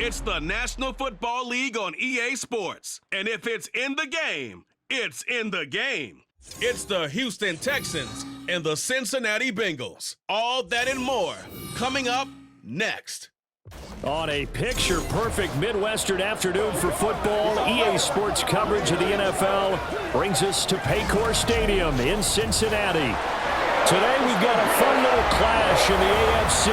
It's the National Football League on EA Sports. And if it's in the game, it's in the game. It's the Houston Texans and the Cincinnati Bengals. All that and more coming up next. On a picture-perfect Midwestern afternoon for football, EA Sports coverage of the NFL brings us to Paycor Stadium in Cincinnati. Today we've got a fun little clash in the AFC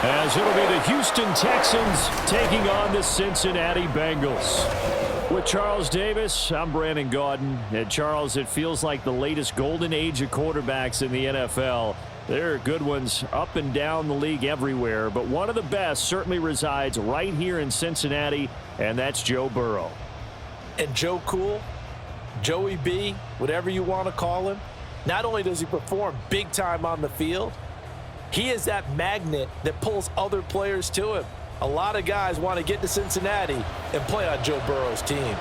as it'll be the Houston Texans taking on the Cincinnati Bengals. With Charles Davis, I'm Brandon Gaudin. And Charles, it feels like the latest golden age of quarterbacks in the NFL. There are good ones up and down the league everywhere, but one of the best certainly resides right here in Cincinnati, and that's Joe Burrow. And Joe Cool, Joey B, whatever you want to call him, not only does he perform big time on the field, he is that magnet that pulls other players to him. A lot of guys want to get to Cincinnati and play on Joe Burrow's team.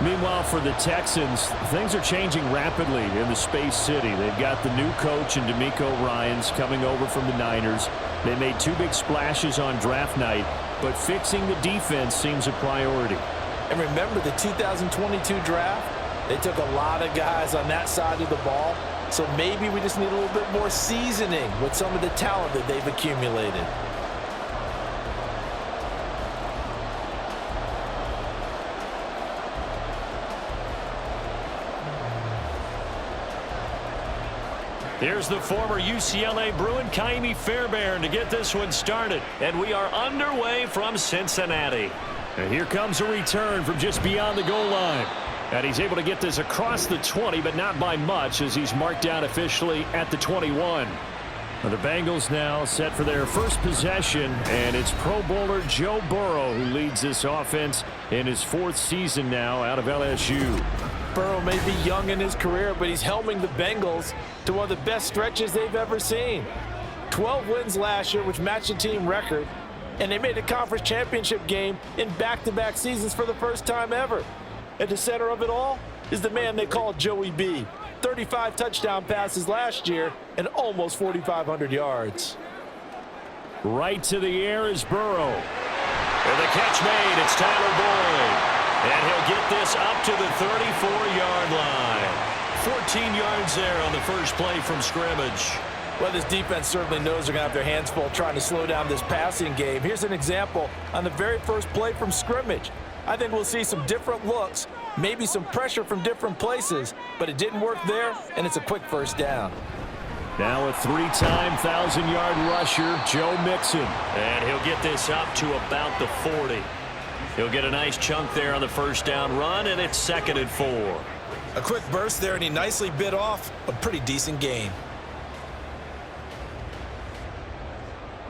Meanwhile, for the Texans, things are changing rapidly in the Space City. They've got the new coach in DeMeco Ryans coming over from the Niners. They made two big splashes on draft night, but fixing the defense seems a priority. And remember the 2022 draft? They took a lot of guys on that side of the ball, so maybe we just need a little bit more seasoning with some of the talent that they've accumulated. Here's the former UCLA Bruin, Kaimi Fairbairn, to get this one started. And we are underway from Cincinnati. And here comes a return from just beyond the goal line. And he's able to get this across the 20, but not by much as he's marked down officially at the 21. The Bengals now set for their first possession, and it's Pro Bowler Joe Burrow who leads this offense in his fourth season now out of LSU. Burrow may be young in his career, but he's helming the Bengals to one of the best stretches they've ever seen. 12 wins last year, which matched the team record, and they made a conference championship game in back-to-back seasons for the first time ever. At the center of it all is the man they call Joey B. 35 touchdown passes last year and almost 4,500 yards. Right to the air is Burrow. And the catch made. It's Tyler Boyd. And he'll get this up to the 34-yard line. 14 yards there on the first play from scrimmage. Well, this defense certainly knows they're going to have their hands full trying to slow down this passing game. Here's an example on the very first play from scrimmage. I think we'll see some different looks, maybe some pressure from different places, but it didn't work there, and it's a quick first down. Now a three-time 1,000-yard rusher, Joe Mixon. And he'll get this up to about the 40. He'll get a nice chunk there on the first down run, and it's 2nd and 4. A quick burst there, and he nicely bit off a pretty decent gain.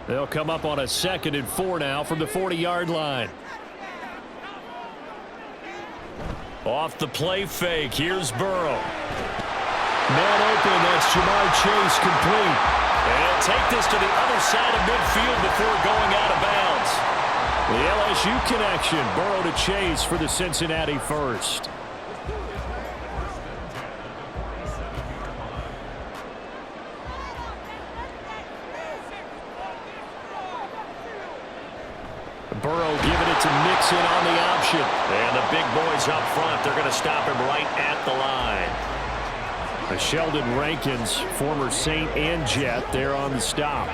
They'll come up on a 2nd and 4 now from the 40-yard line. Off the play fake, here's Burrow. Man open, that's Jamar Chase complete. And he'll take this to the other side of midfield before going out of bounds. The LSU connection, Burrow to Chase for the Cincinnati first. Burrow giving it to Mixon on the option. And the big boys up front, they're going to stop him right at the line. Sheldon Rankins, former Saint and Jet, there on the stop.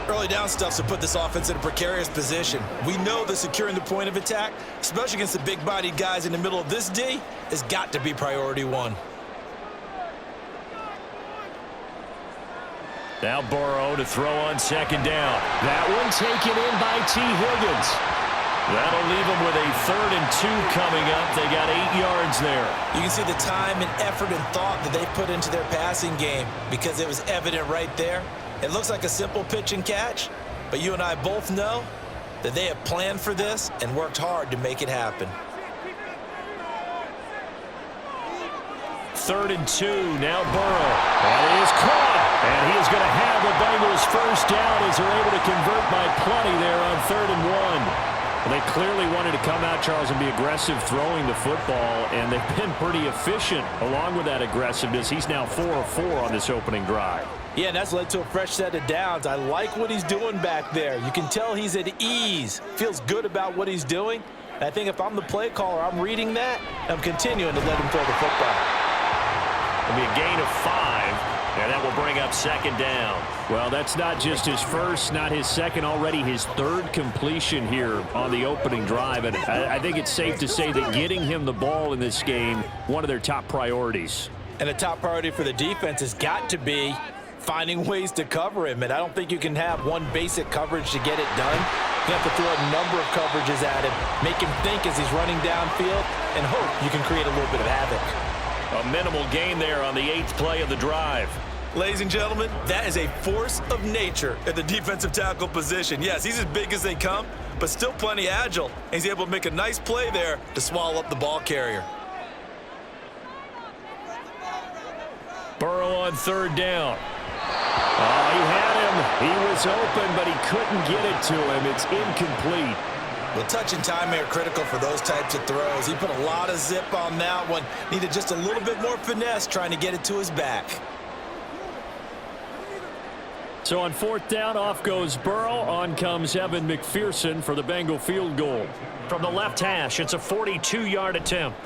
Early down stuff to put this offense in a precarious position. We know that securing the point of attack, especially against the big-bodied guys in the middle of this D, has got to be priority one. Now Burrow to throw on 2nd down. That one taken in by T. Higgins. That'll leave them with a 3rd and 2 coming up. They got 8 yards there. You can see the time and effort and thought that they put into their passing game because it was evident right there. It looks like a simple pitch and catch, but you and I both know that they have planned for this and worked hard to make it happen. 3rd and 2, now Burrow. And he is caught. And he is going to have the Bengals first down as they're able to convert by plenty there on 3rd and 1. Well, they clearly wanted to come out, Charles, and be aggressive throwing the football, and they've been pretty efficient along with that aggressiveness. He's now 4 of 4 on this opening drive. Yeah, and that's led to a fresh set of downs. I like what he's doing back there. You can tell he's at ease, feels good about what he's doing. And I think if I'm the play caller, I'm reading that, and I'm continuing to let him throw the football. It'll be a gain of 5, and that will bring up second down. Well, that's not just his first, not his second, already his third completion here on the opening drive. And I think it's safe to say that getting him the ball in this game, one of their top priorities. And a top priority for the defense has got to be finding ways to cover him. And I don't think you can have one basic coverage to get it done. You have to throw a number of coverages at him, make him think as he's running downfield, and hope you can create a little bit of havoc. A minimal gain there on the 8th play of the drive. Ladies and gentlemen, that is a force of nature at the defensive tackle position. Yes, he's as big as they come, but still plenty agile. And he's able to make a nice play there to swallow up the ball carrier. Burrow on third down. Oh, he had him. He was open, but he couldn't get it to him. It's incomplete. Well, touch and time are critical for those types of throws. He put a lot of zip on that one. Needed just a little bit more finesse trying to get it to his back. So on fourth down, off goes Burrow. On comes Evan McPherson for the Bengal field goal. From the left hash, it's a 42-yard attempt.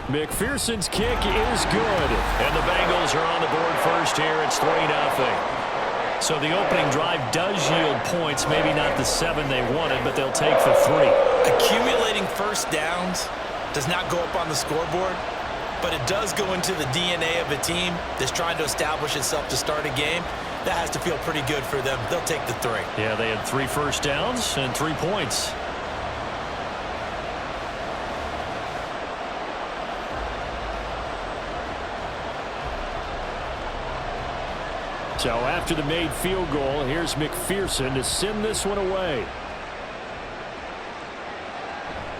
McPherson's kick is good. And the Bengals are on the board first here. It's 3-0. So the opening drive does yield points, maybe not the 7 they wanted, but they'll take the 3. Accumulating first downs does not go up on the scoreboard, but it does go into the DNA of a team that's trying to establish itself to start a game. That has to feel pretty good for them. They'll take the 3. Yeah, they had 3 first downs and 3 points. So after the made field goal, here's McPherson to send this one away.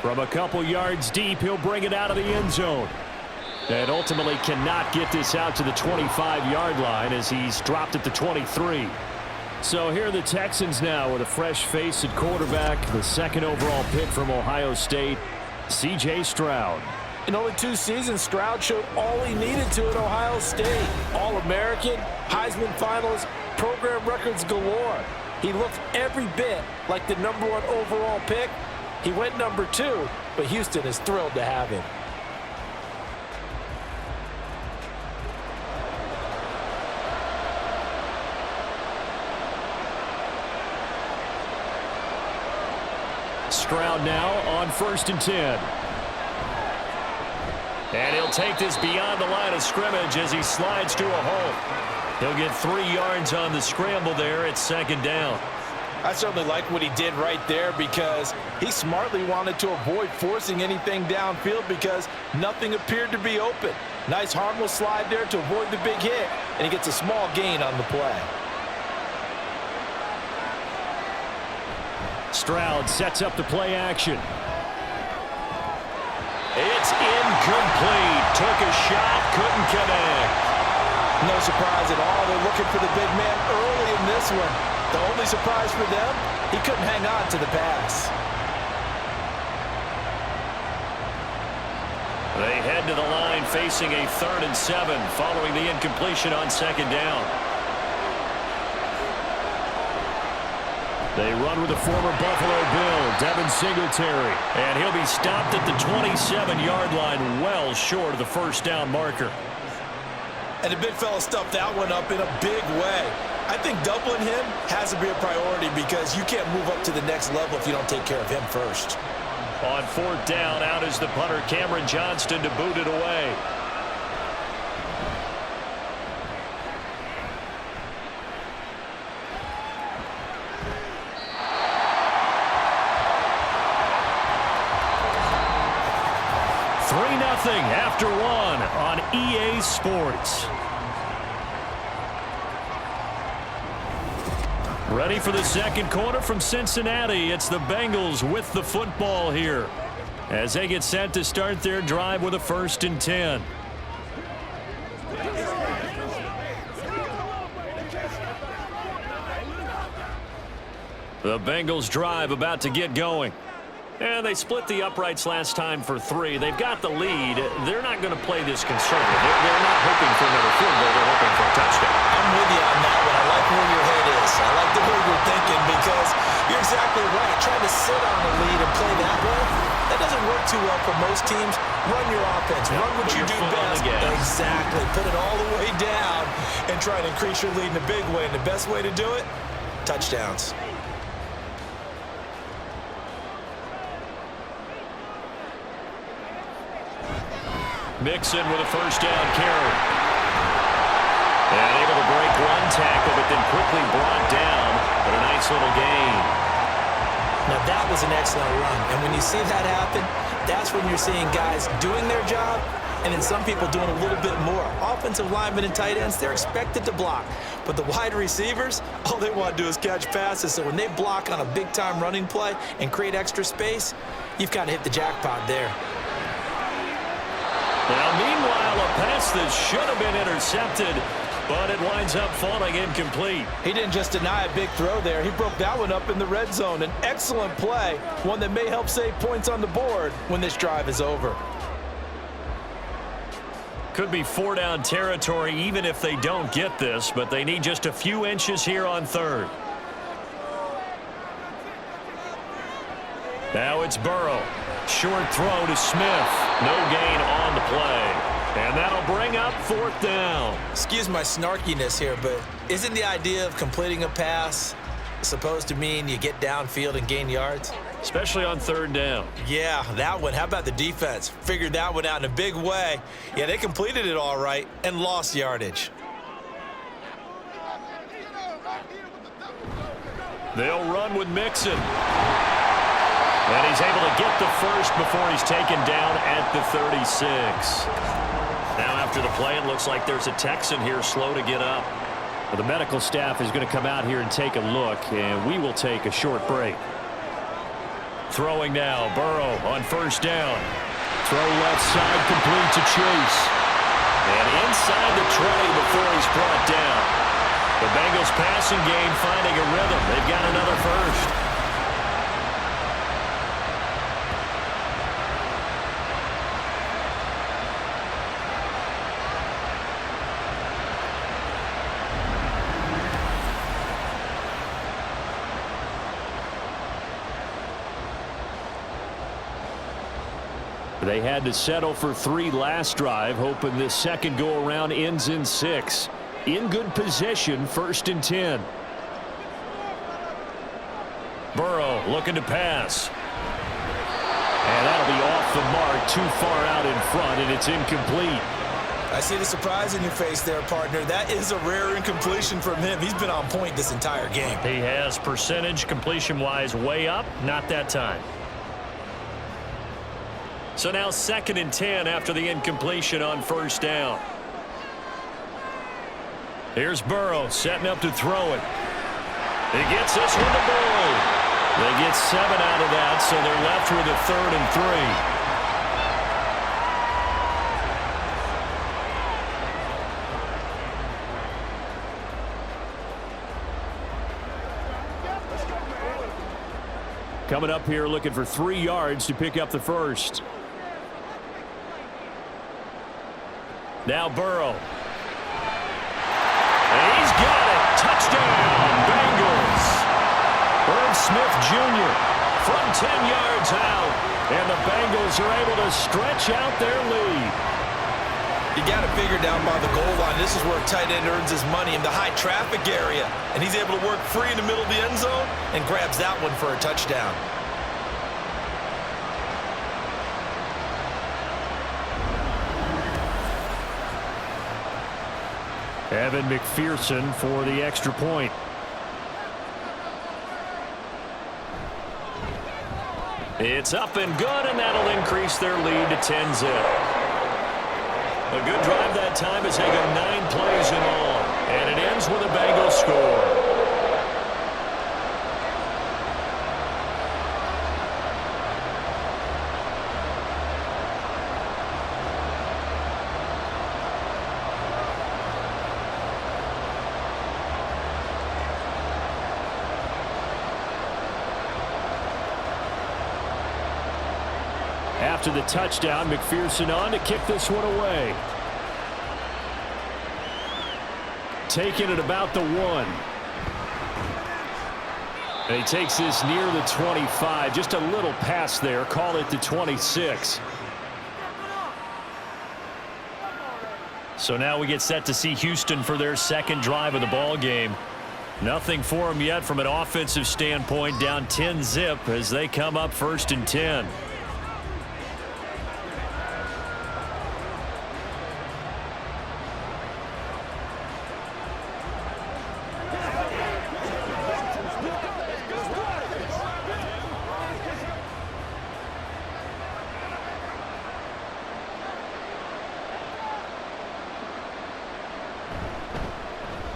From a couple yards deep, he'll bring it out of the end zone. And ultimately cannot get this out to the 25-yard line as he's dropped at the 23. So here are the Texans now with a fresh face at quarterback, the second overall pick from Ohio State, C.J. Stroud. In only 2 seasons, Stroud showed all he needed to at Ohio State. All-American, Heisman finalist, program records galore. He looked every bit like the #1 overall pick. He went number 2, but Houston is thrilled to have him. Stroud now on 1st and 10. And he'll take this beyond the line of scrimmage as he slides to a hole. He'll get 3 yards on the scramble there at 2nd down. I certainly like what he did right there because he smartly wanted to avoid forcing anything downfield because nothing appeared to be open. Nice harmless slide there to avoid the big hit, and he gets a small gain on the play. Stroud sets up the play action. It's incomplete. Took a shot, couldn't connect. No surprise at all. They're looking for the big man early in this one. The only surprise for them, he couldn't hang on to the pass. They head to the line facing a 3rd and 7 following the incompletion on 2nd down. They run with the former Buffalo Bill, Devin Singletary. And he'll be stopped at the 27-yard line, well short of the 1st down marker. And the big fella stuffed that one up in a big way. I think doubling him has to be a priority because you can't move up to the next level if you don't take care of him first. On 4th down, out is the punter, Cameron Johnston, to boot it away. After 1 on EA Sports. Ready for the second quarter from Cincinnati. It's the Bengals with the football here as they get set to start their drive with a 1st and 10. The Bengals drive about to get going. And they split the uprights last time for 3. They've got the lead. They're not going to play this conservative. They're not hoping for another field goal. They're hoping for a touchdown. I'm most teams, run your offense. Run what you do best. Exactly. Put it all the way down and try to increase your lead in a big way. And the best way to do it, touchdowns. Mixon with a first down carry. And able to break one tackle, but then quickly brought down. But a nice little gain. Now that was an excellent run. And when you see that happen, that's when you're seeing guys doing their job and then some people doing a little bit more. Offensive linemen and tight ends, they're expected to block. But the wide receivers, all they want to do is catch passes. So when they block on a big-time running play and create extra space, you've kind of hit the jackpot there. Now, meanwhile, a pass that should have been intercepted, but it winds up falling incomplete. He didn't just deny a big throw there. He broke that one up in the red zone. An excellent play, one that may help save points on the board when this drive is over. Could be four-down territory even if they don't get this, but they need just a few inches here on third. Now it's Burrow. Short throw to Smith. No gain on the play. And that'll bring up fourth down. Excuse my snarkiness here, but isn't the idea of completing a pass supposed to mean you get downfield and gain yards? Especially on third down. Yeah, that one. How about the defense? Figured that one out in a big way. Yeah, they completed it all right and lost yardage. They'll run with Mixon. And he's able to get the first before he's taken down at the 36. Now after the play, it looks like there's a Texan here slow to get up. Well, the medical staff is going to come out here and take a look, and we will take a short break. Throwing now, Burrow on first down. Throw left side, complete to Chase. And inside the 20 before he's brought down. The Bengals passing game finding a rhythm. They've got another first. They had to settle for 3 last drive, hoping this second go-around ends in 6. In good position, 1st and 10. Burrow looking to pass. And that'll be off the mark, too far out in front, and it's incomplete. I see the surprise in your face there, partner. That is a rare incompletion from him. He's been on point this entire game. He has percentage completion-wise way up, not that time. So now 2nd and 10 after the incompletion on first down. Here's Burrow setting up to throw it. He gets this one to Boyd. They get 7 out of that, so they're left with a 3rd and 3. Coming up here looking for 3 yards to pick up the first. Now Burrow. And he's got it. Touchdown, Bengals. Irv Smith Jr. from 10 yards out. And the Bengals are able to stretch out their lead. You got to figure down by the goal line. This is where a tight end earns his money in the high traffic area. And he's able to work free in the middle of the end zone and grabs that one for a touchdown. Evan McPherson for the extra point. It's up and good, and that'll increase their lead to 10-zip. A good drive that time as they go 9 plays in all. And it ends with a Bengals score. After the touchdown, McPherson on to kick this one away. Taking it about the 1. And he takes this near the 25. Just a little pass there. Call it the 26. So now we get set to see Houston for their second drive of the ball game. Nothing for them yet from an offensive standpoint, down 10-zip as they come up 1st and 10.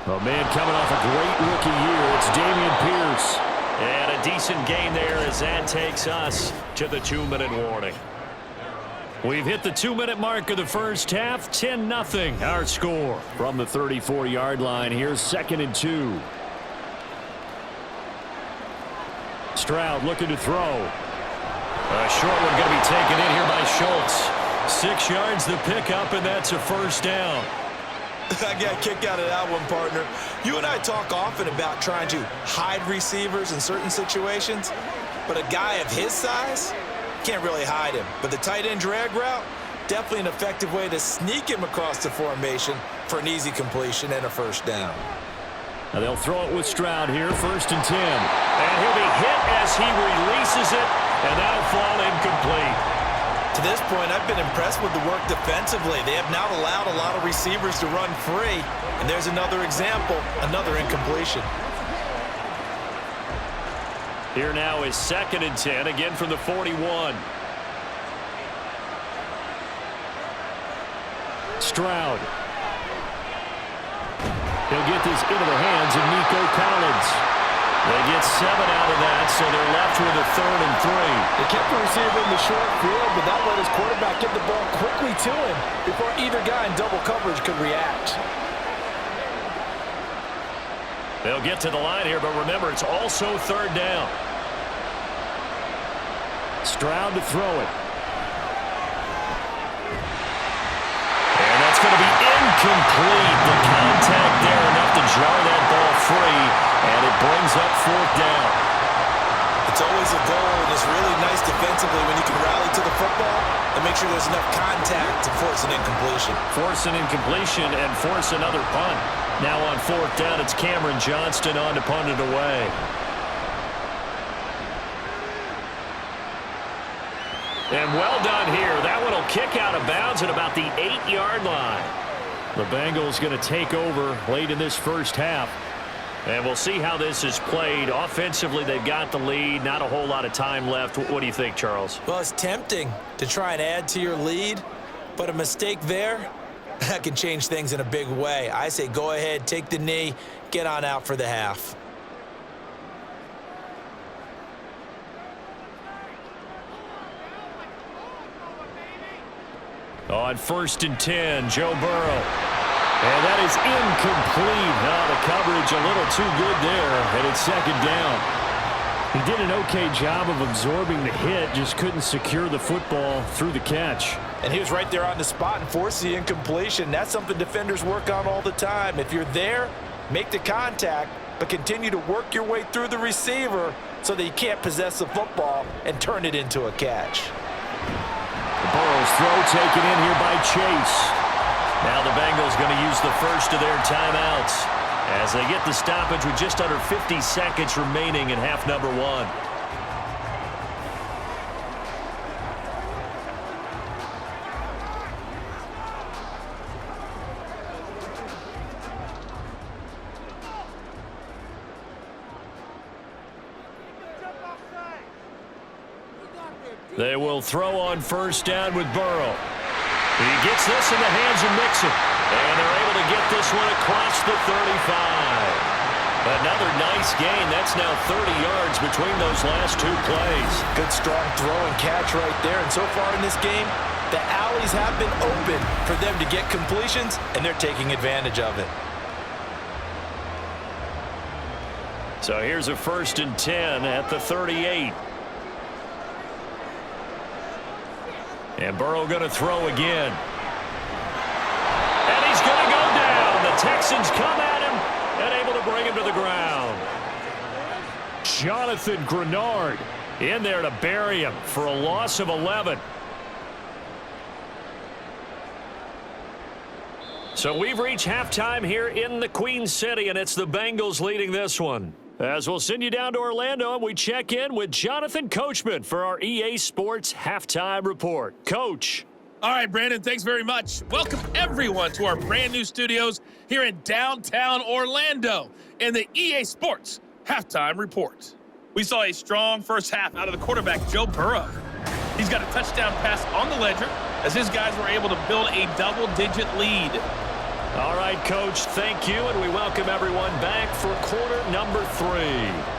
A man coming off a great rookie year, it's Dameon Pierce. And a decent gain there as that takes us to the 2-minute warning. We've hit the 2-minute mark of the first half, 10-0 our score. From the 34-yard line, here's 2nd and 2. Stroud looking to throw. A short one going to be taken in here by Schultz. 6 yards the pickup, and that's a 1st down. I got a kick out of that one, partner. You and I talk often about trying to hide receivers in certain situations, but a guy of his size can't really hide him. But the tight end drag route, definitely an effective way to sneak him across the formation for an easy completion and a 1st down. Now they'll throw it with Stroud here, 1st and 10. And he'll be hit as he releases it, and that'll fall incomplete. To this point, I've been impressed with the work defensively. They have not allowed a lot of receivers to run free. And there's another example, another incompletion. Here now is 2nd and 10, again from the 41. Stroud. He'll get this into the hands of Nico Collins. They get 7 out of that, so they're left with a 3rd and 3. They kept the receiver in the short field, but that let his quarterback get the ball quickly to him before either guy in double coverage could react. They'll get to the line here, but remember, it's also 3rd down. Stroud to throw it. And that's going to be incomplete. The contact there enough to jar that ball free, and it brings up 4th down. It's always a goal, and it's really nice defensively when you can rally to the football and make sure there's enough contact to force an incompletion. Force an incompletion and force another punt. Now on 4th down, it's Cameron Johnston on to punt it away. And well done here. That one will kick out of bounds at about the 8-yard line. The Bengals going to take over late in this first half. And we'll see how this is played. Offensively, they've got the lead. Not a whole lot of time left. What do you think, Charles? Well, it's tempting to try and add to your lead, but a mistake there, that can change things in a big way. I say go ahead, take the knee, get on out for the half. On 1st and 10, Joe Burrow. And that is incomplete. Now the coverage a little too good there, and it's 2nd down. He did an okay job of absorbing the hit, just couldn't secure the football through the catch. And he was right there on the spot and forced the incompletion. That's something defenders work on all the time. If you're there, make the contact, but continue to work your way through the receiver so that you can't possess the football and turn it into a catch. Burrow's throw taken in here by Chase. Now the Bengals going to use the first of their timeouts as they get the stoppage with just under 50 seconds remaining in half number 1. They will throw on 1st down with Burrow. He gets this in the hands of Mixon. And they're able to get this one across the 35. Another nice gain. That's now 30 yards between those last 2 plays. Good strong throw and catch right there. And so far in this game, the alleys have been open for them to get completions, and they're taking advantage of it. So here's a 1st and 10 at the 38. And Burrow going to throw again. And he's going to go down. The Texans come at him and able to bring him to the ground. Jonathan Grenard in there to bury him for a loss of 11. So we've reached halftime here in the Queen City, and it's the Bengals leading this one. As we'll send you down to Orlando, and we check in with Jonathan Coachman for our EA Sports Halftime Report. Coach. All right, Brandon, thanks very much. Welcome, everyone, to our brand new studios here in downtown Orlando in the EA Sports Halftime Report. We saw a strong first half out of the quarterback, Joe Burrow. He's got a touchdown pass on the ledger as his guys were able to build a double-digit lead. All right, Coach, thank you, and we welcome everyone back for quarter number 3.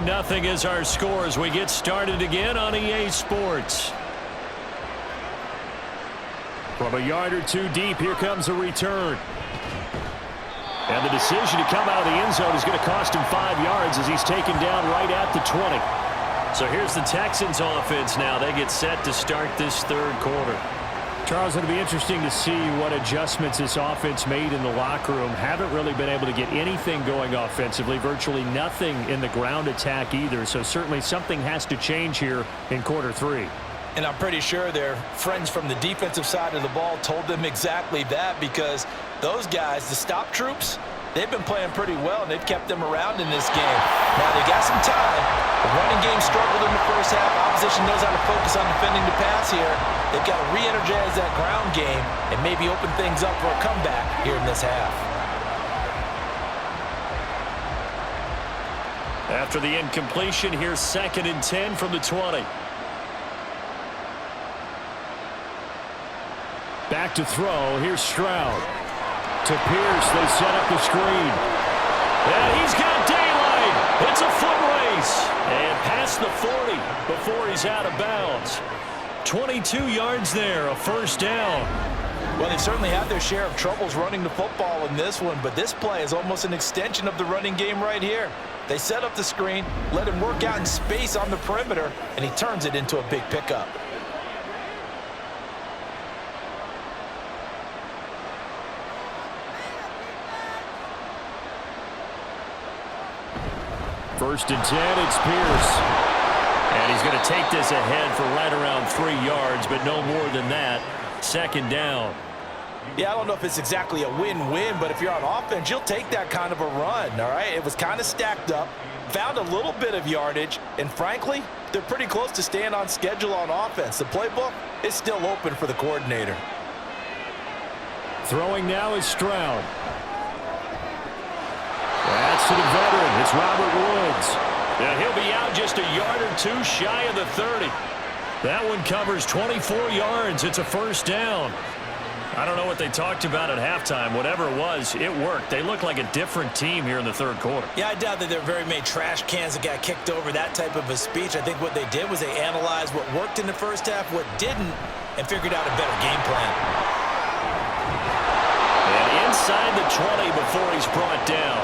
Nothing is our score as we get started again on EA Sports. From a yard or two deep, here comes a return. And the decision to come out of the end zone is going to cost him 5 yards as he's taken down right at the 20. So here's the Texans offense now. They get set to start this third quarter. Charles, it'll be interesting to see what adjustments this offense made in the locker room. Haven't really been able to get anything going offensively, virtually nothing in the ground attack either. So certainly something has to change here in quarter 3. And I'm pretty sure their friends from the defensive side of the ball told them exactly that, because those guys, the stop troops, they've been playing pretty well, and they've kept them around in this game. Now, they got some time. The running game struggled in the first half. Opposition knows how to focus on defending the pass here. They've got to re-energize that ground game and maybe open things up for a comeback here in this half. After the incompletion, here's 2nd and 10 from the 20. Back to throw. Here's Stroud. To Pierce, they set up the screen. And he's got daylight. It's a foot race. And past the 40 before he's out of bounds. 22 yards there, a first down. Well, they've certainly had their share of troubles running the football in this one, but this play is almost an extension of the running game right here. They set up the screen, let him work out in space on the perimeter, and he turns it into a big pickup. First and 10, it's Pierce. And he's going to take this ahead for right around 3 yards, but no more than that. 2nd down. Yeah, I don't know if it's exactly a win-win, but if you're on offense, you'll take that kind of a run, all right? It was kind of stacked up, found a little bit of yardage, and frankly, they're pretty close to staying on schedule on offense. The playbook is still open for the coordinator. Throwing now is Stroud. That's to the veteran. It's Robert Woods. And he'll be out just a yard or two shy of the 30. That one covers 24 yards. It's a first down. I don't know what they talked about at halftime. Whatever it was, it worked. They look like a different team here in the third quarter. Yeah, I doubt that there are very many trash cans that got kicked over, that type of a speech. I think what they did was they analyzed what worked in the first half, what didn't, and figured out a better game plan. And inside the 20 before he's brought down.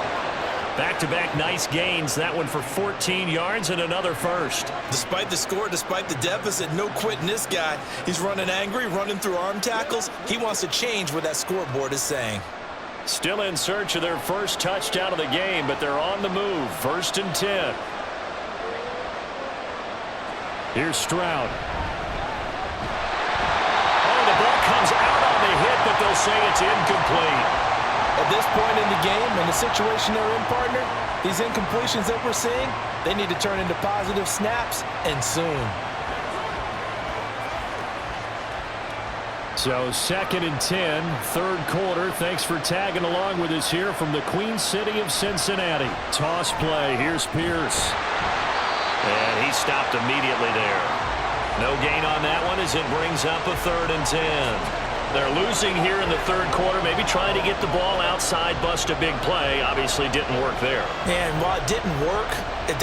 Back-to-back nice gains. That one for 14 yards and another first. Despite the score, despite the deficit, no quitting this guy. He's running angry, running through arm tackles. He wants to change what that scoreboard is saying. Still in search of their first touchdown of the game, but they're on the move. 1st and 10. Here's Stroud. Oh, the ball comes out on the hit, but they'll say it's incomplete. At this point in the game and the situation they're in, partner, these incompletions that we're seeing, they need to turn into positive snaps, and soon. So 2nd and 10, third quarter. Thanks for tagging along with us here from the Queen City of Cincinnati. Toss play. Here's Pierce. And he stopped immediately there. No gain on that one as it brings up a 3rd and 10. They're losing here in the third quarter, maybe trying to get the ball outside, bust a big play. Obviously didn't work there. And while it didn't work,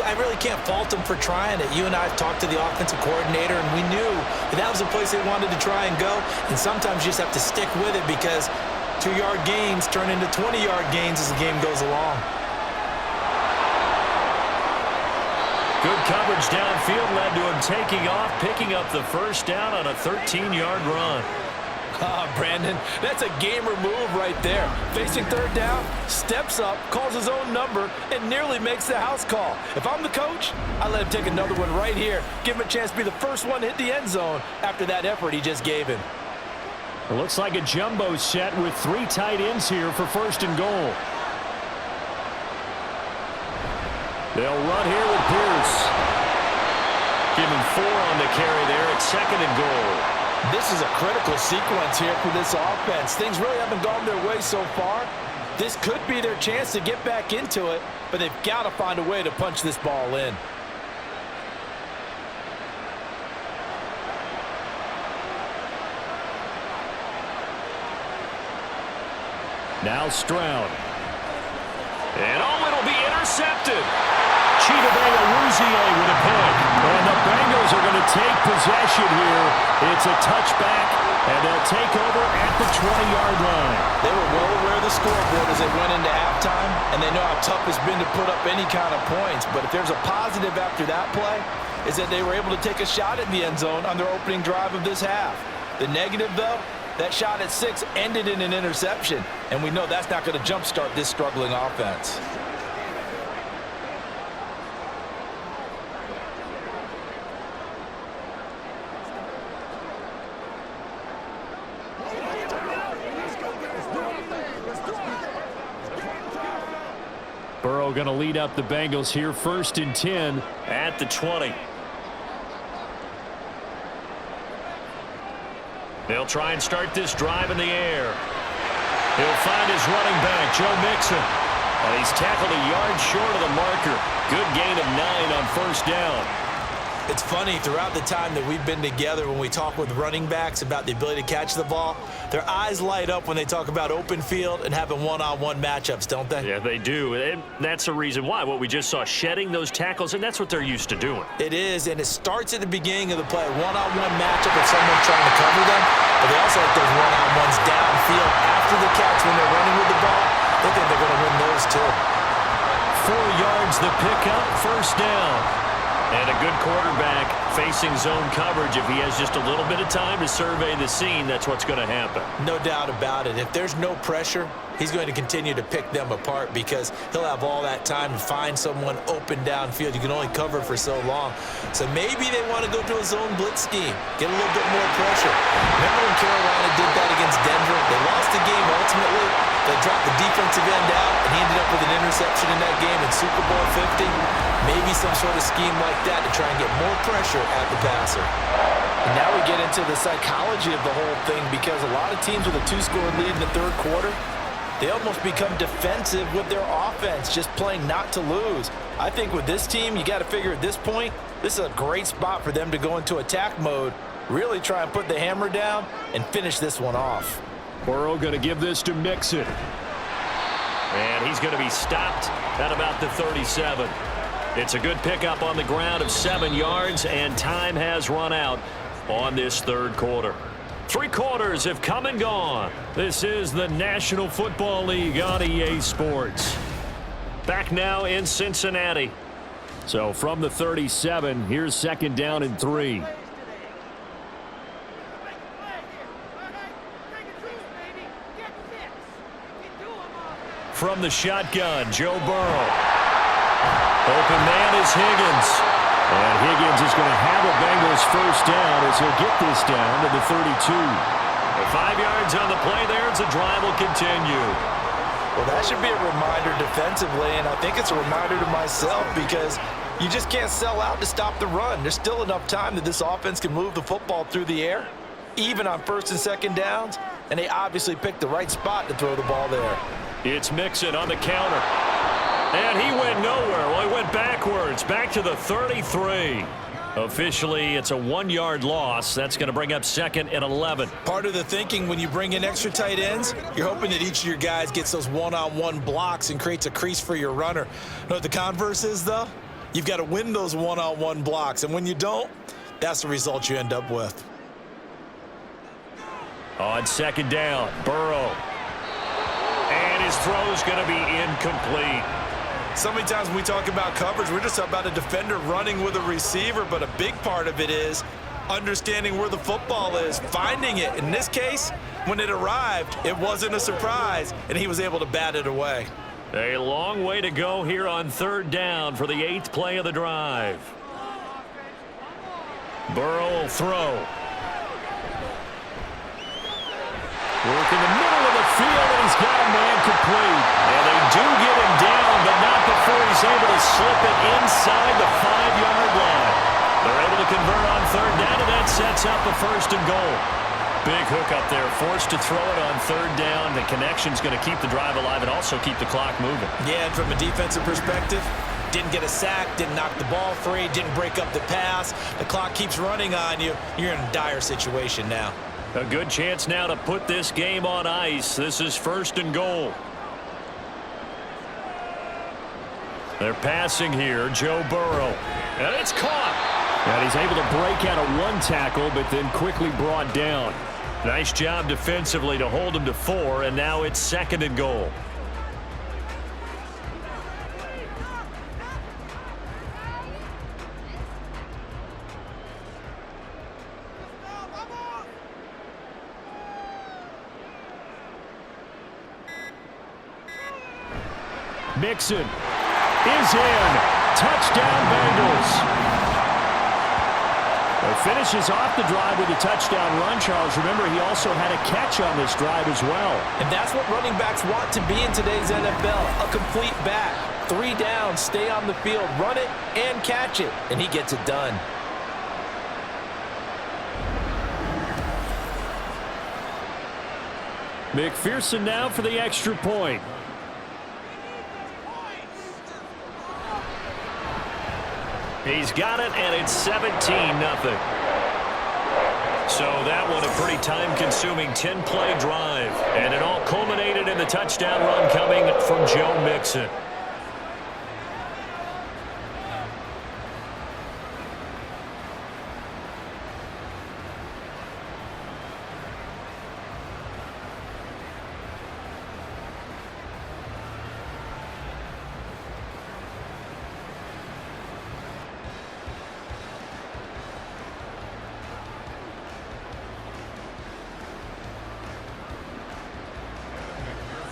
I really can't fault them for trying it. You and I have talked to the offensive coordinator, and we knew that was the place they wanted to try and go. And sometimes you just have to stick with it because 2-yard gains turn into 20-yard gains as the game goes along. Good coverage downfield led to him taking off, picking up the first down on a 13-yard run. Brandon, that's a gamer move right there. Facing third down, steps up, calls his own number, and nearly makes the house call. If I'm the coach, I let him take another one right here. Give him a chance to be the first one to hit the end zone after that effort he just gave him. It looks like a jumbo set with 3 tight ends here for first and goal. They'll run here with Pierce. Give him 4 on the carry there at second and goal. This is a critical sequence here for this offense. Things really haven't gone their way so far. This could be their chance to get back into it, but they've got to find a way to punch this ball in. Now Stroud. And it'll be intercepted. Chidobe-Awuzie with a pick. And the Bengals are going to take possession here. It's a touchback, and they'll take over at the 20-yard line. They were well aware of the scoreboard as they went into halftime, and they know how tough it's been to put up any kind of points. But if there's a positive after that play, is that they were able to take a shot at the end zone on their opening drive of this half. The negative, though, that shot at 6 ended in an interception, and we know that's not going to jumpstart this struggling offense. Burrow going to lead up the Bengals here, 1st and 10 at the 20. They'll try and start this drive in the air. He'll find his running back, Joe Mixon. And he's tackled a yard short of the marker. Good gain of 9 on first down. It's funny, throughout the time that we've been together, when we talk with running backs about the ability to catch the ball, their eyes light up when they talk about open field and having one-on-one matchups, don't they? Yeah, they do. And that's the reason why. What we just saw, shedding those tackles, and that's what they're used to doing. It is, and it starts at the beginning of the play. One-on-one matchup if someone's trying to cover them, but they also like those one-on-ones downfield after the catch when they're running with the ball. They think they're going to win those too. 4 yards the pickup, first down. And a good quarterback facing zone coverage. If he has just a little bit of time to survey the scene, that's what's going to happen. No doubt about it. If there's no pressure, he's going to continue to pick them apart because he'll have all that time to find someone open downfield. You can only cover for so long. So maybe they want to go to a zone blitz scheme, get a little bit more pressure. Remember when Carolina did that against Denver? They lost the game ultimately. They dropped the defensive end out, and he ended up with an interception in that game in Super Bowl 50. Maybe some sort of scheme like that to try and get more pressure at the passer. And now we get into the psychology of the whole thing because a lot of teams with a 2-score lead in the third quarter, they almost become defensive with their offense, just playing not to lose. I think with this team, you got to figure at this point, this is a great spot for them to go into attack mode, really try and put the hammer down and finish this one off. Burrow going to give this to Mixon. And he's going to be stopped at about the 37. It's a good pickup on the ground of 7 yards, and time has run out on this third quarter. 3 quarters have come and gone. This is the National Football League on EA Sports. Back now in Cincinnati. So from the 37, here's 2nd down and 3. From the shotgun, Joe Burrow. Open man is Higgins. And Higgins is going to have a Bengals first down as he'll get this down to the 32. 5 yards on the play there as the drive will continue. Well, that should be a reminder defensively, and I think it's a reminder to myself because you just can't sell out to stop the run. There's still enough time that this offense can move the football through the air, even on 1st and 2nd downs, and they obviously picked the right spot to throw the ball there. It's Mixon on the counter. And he went nowhere. Well, he went backwards, back to the 33. Officially, it's a 1-yard loss. That's going to bring up 2nd and 11. Part of the thinking when you bring in extra tight ends, you're hoping that each of your guys gets those one-on-one blocks and creates a crease for your runner. You know what the converse is, though? You've got to win those one-on-one blocks, and when you don't, that's the result you end up with. On 2nd down, Burrow. And his throw's going to be incomplete. So many times when we talk about coverage, we're just about a defender running with a receiver, but a big part of it is understanding where the football is, finding it. In this case, when it arrived, it wasn't a surprise, and he was able to bat it away. A long way to go here on 3rd down for the 8th play of the drive. Burrow will throw. Work in the middle of the field, and he's got a man complete. And they do get him down, but not before he's able to slip it inside the 5-yard line. They're able to convert on 3rd down, and that sets up a 1st and goal. Big hook up there, forced to throw it on 3rd down. The connection's going to keep the drive alive and also keep the clock moving. Yeah, and from a defensive perspective, didn't get a sack, didn't knock the ball free, didn't break up the pass. The clock keeps running on you. You're in a dire situation now. A good chance now to put this game on ice. This is 1st and goal. They're passing here, Joe Burrow. And it's caught. And he's able to break out of 1 tackle, but then quickly brought down. Nice job defensively to hold him to 4, and now it's 2nd and goal. Mixon is in. Touchdown, Bengals. Finishes off the drive with a touchdown run, Charles. Remember, he also had a catch on this drive as well. And that's what running backs want to be in today's NFL, a complete back. 3 down, stay on the field, run it, and catch it, and he gets it done. McPherson now for the extra point. He's got it, and it's 17-0. So that one a pretty time-consuming 10-play drive. And it all culminated in the touchdown run coming from Joe Mixon.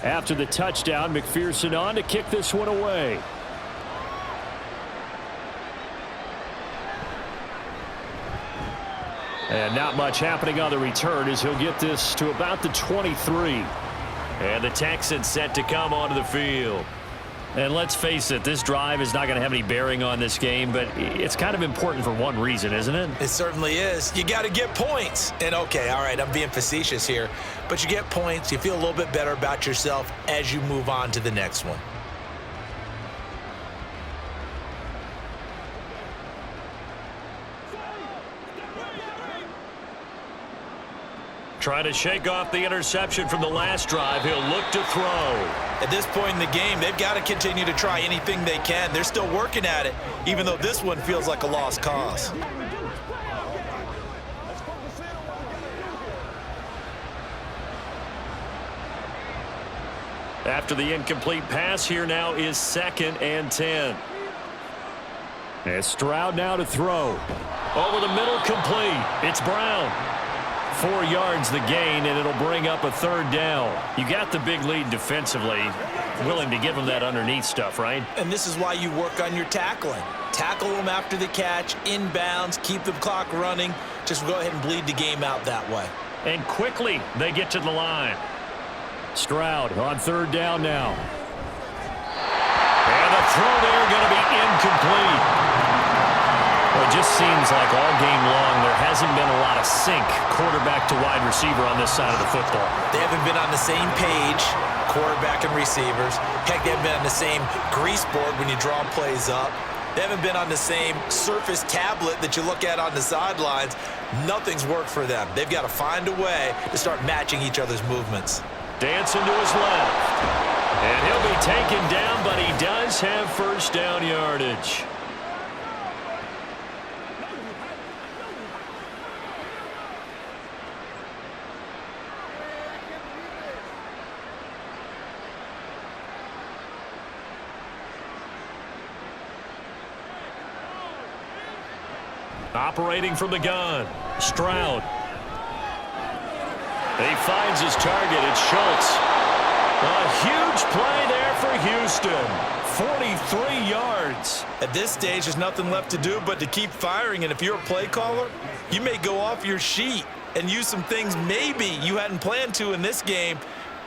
After the touchdown, McPherson on to kick this one away. And not much happening on the return as he'll get this to about the 23. And the Texans set to come onto the field. And let's face it, this drive is not going to have any bearing on this game, but it's kind of important for one reason, isn't it? It certainly is. You got to get points. And okay, all right, I'm being facetious here, but you get points, you feel a little bit better about yourself as you move on to the next one. Trying to shake off the interception from the last drive. He'll look to throw. At this point in the game, they've got to continue to try anything they can. They're still working at it, even though this one feels like a lost cause. After the incomplete pass, here now is 2nd and 10. And Stroud now to throw. Over the middle, complete. It's Brown. 4 yards the gain, and it'll bring up a 3rd down. You got the big lead defensively. Willing to give them that underneath stuff, right? And this is why you work on your tackling. Tackle them after the catch, inbounds, keep the clock running. Just go ahead and bleed the game out that way. And quickly, they get to the line. Stroud on 3rd down now. And the throw there going to be incomplete. Well, it just seems like all game long there hasn't been a lot of sync quarterback to wide receiver on this side of the football. They haven't been on the same page, quarterback and receivers. Heck, they haven't been on the same grease board when you draw plays up. They haven't been on the same surface tablet that you look at on the sidelines. Nothing's worked for them. They've got to find a way to start matching each other's movements. Dancing to his left. And he'll be taken down, but he does have first down yardage. Operating from the gun, Stroud. He finds his target. It's Schultz. A huge play there for Houston. 43 yards. At this stage, there's nothing left to do but to keep firing. And if you're a play caller, you may go off your sheet and use some things maybe you hadn't planned to in this game.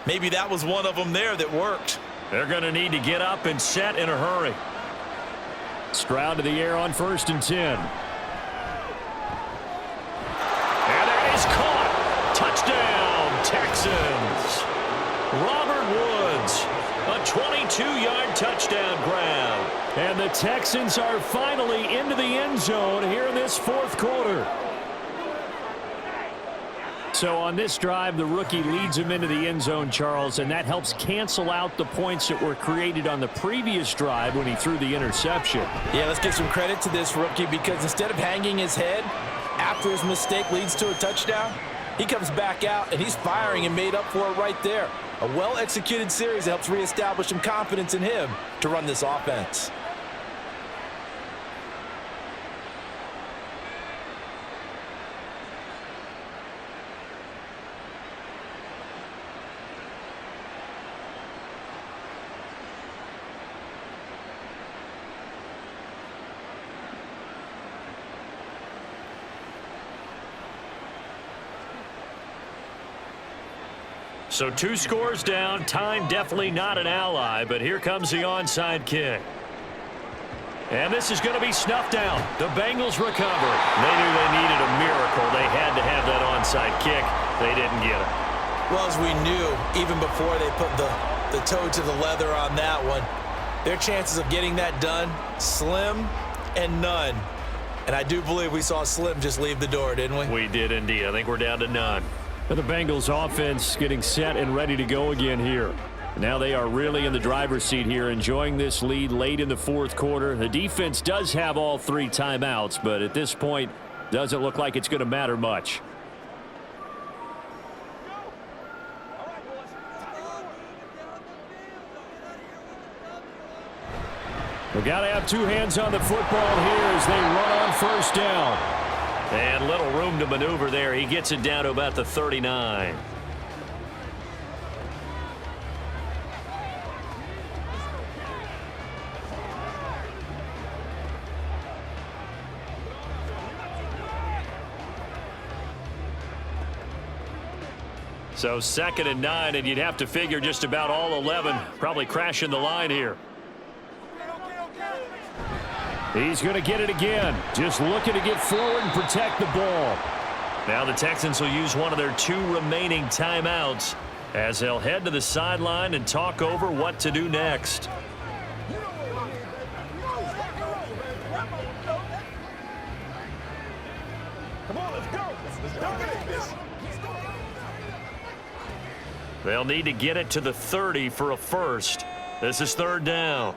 Maybe that was one of them there that worked. They're going to need to get up and set in a hurry. Stroud to the air on 1st and 10. And it is caught. Touchdown, Texans. Robert Woods, a 22-yard touchdown grab. And the Texans are finally into the end zone here in this 4th quarter. So on this drive, the rookie leads him into the end zone, Charles, and that helps cancel out the points that were created on the previous drive when he threw the interception. Yeah, let's give some credit to this rookie, because instead of hanging his head after his mistake leads to a touchdown, he comes back out and he's firing and made up for it right there. A well-executed series that helps reestablish some confidence in him to run this offense. So 2 scores down. Time definitely not an ally, but here comes the onside kick. And this is going to be snuffed out. The Bengals recover. They knew they needed a miracle. They had to have that onside kick. They didn't get it. Well, as we knew, even before they put the toe to the leather on that one, their chances of getting that done, slim and none. And I do believe we saw Slim just leave the door, didn't we? We did indeed. I think we're down to none. The Bengals offense getting set and ready to go again here. Now they are really in the driver's seat here, enjoying this lead late in the 4th quarter. The defense does have all 3 timeouts, but at this point, doesn't look like it's going to matter much. We've got to have 2 hands on the football here as they run on 1st down. And little room to maneuver there. He gets it down to about the 39. So 2nd and 9, and you'd have to figure just about all 11 probably crashing the line here. He's going to get it again. Just looking to get forward and protect the ball. Now the Texans will use one of their 2 remaining timeouts as they'll head to the sideline and talk over what to do next. Come on, let's go. Let's dominate this. They'll need to get it to the 30 for a first. This is 3rd down.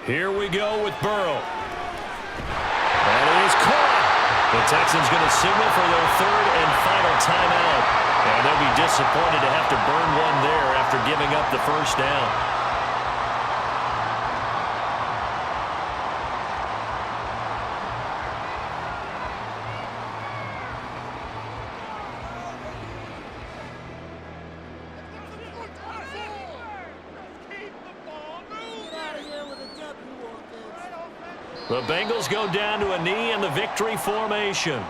Here we go with Burrow. And it is caught. The Texans going to signal for their 3rd and final timeout. And they'll be disappointed to have to burn one there after giving up the 1st down. The Bengals go down to a knee in the victory formation.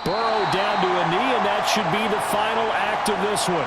Burrow down to a knee, and that should be the final act of this one?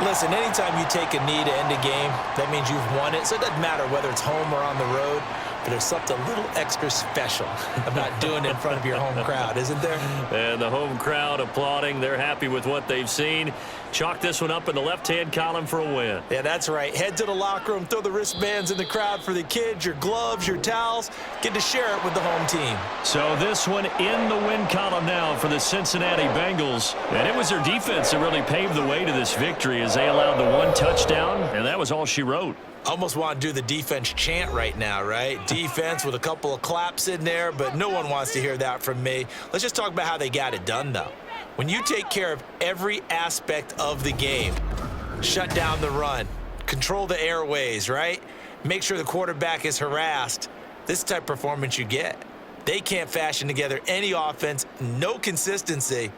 Listen, anytime you take a knee to end a game, that means you've won it. So it doesn't matter whether it's home or on the road, but there's something a little extra special about doing it in front of your home crowd, isn't there? And the home crowd applauding. They're happy with what they've seen. Chalk this one up in the left-hand column for a win. Yeah, that's right. Head to the locker room, throw the wristbands in the crowd for the kids, your gloves, your towels. Get to share it with the home team. So this one in the win column now for the Cincinnati Bengals. And it was their defense that really paved the way to this victory as they allowed the one touchdown, and that was all she wrote. Almost want to do the defense chant right now, right? Defense with a couple of claps in there, but no one wants to hear that from me. Let's just talk about how they got it done, though. When you take care of every aspect of the game, shut down the run, control the airways, right? Make sure the quarterback is harassed. This is the type of performance you get. They can't fashion together any offense, no consistency,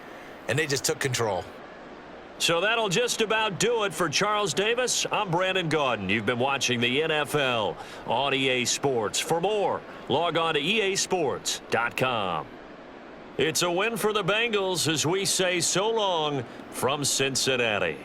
and they just took control. So that'll just about do it for Charles Davis. I'm Brandon Gaudin. You've been watching the NFL on EA Sports. For more, log on to easports.com. It's a win for the Bengals as we say so long from Cincinnati.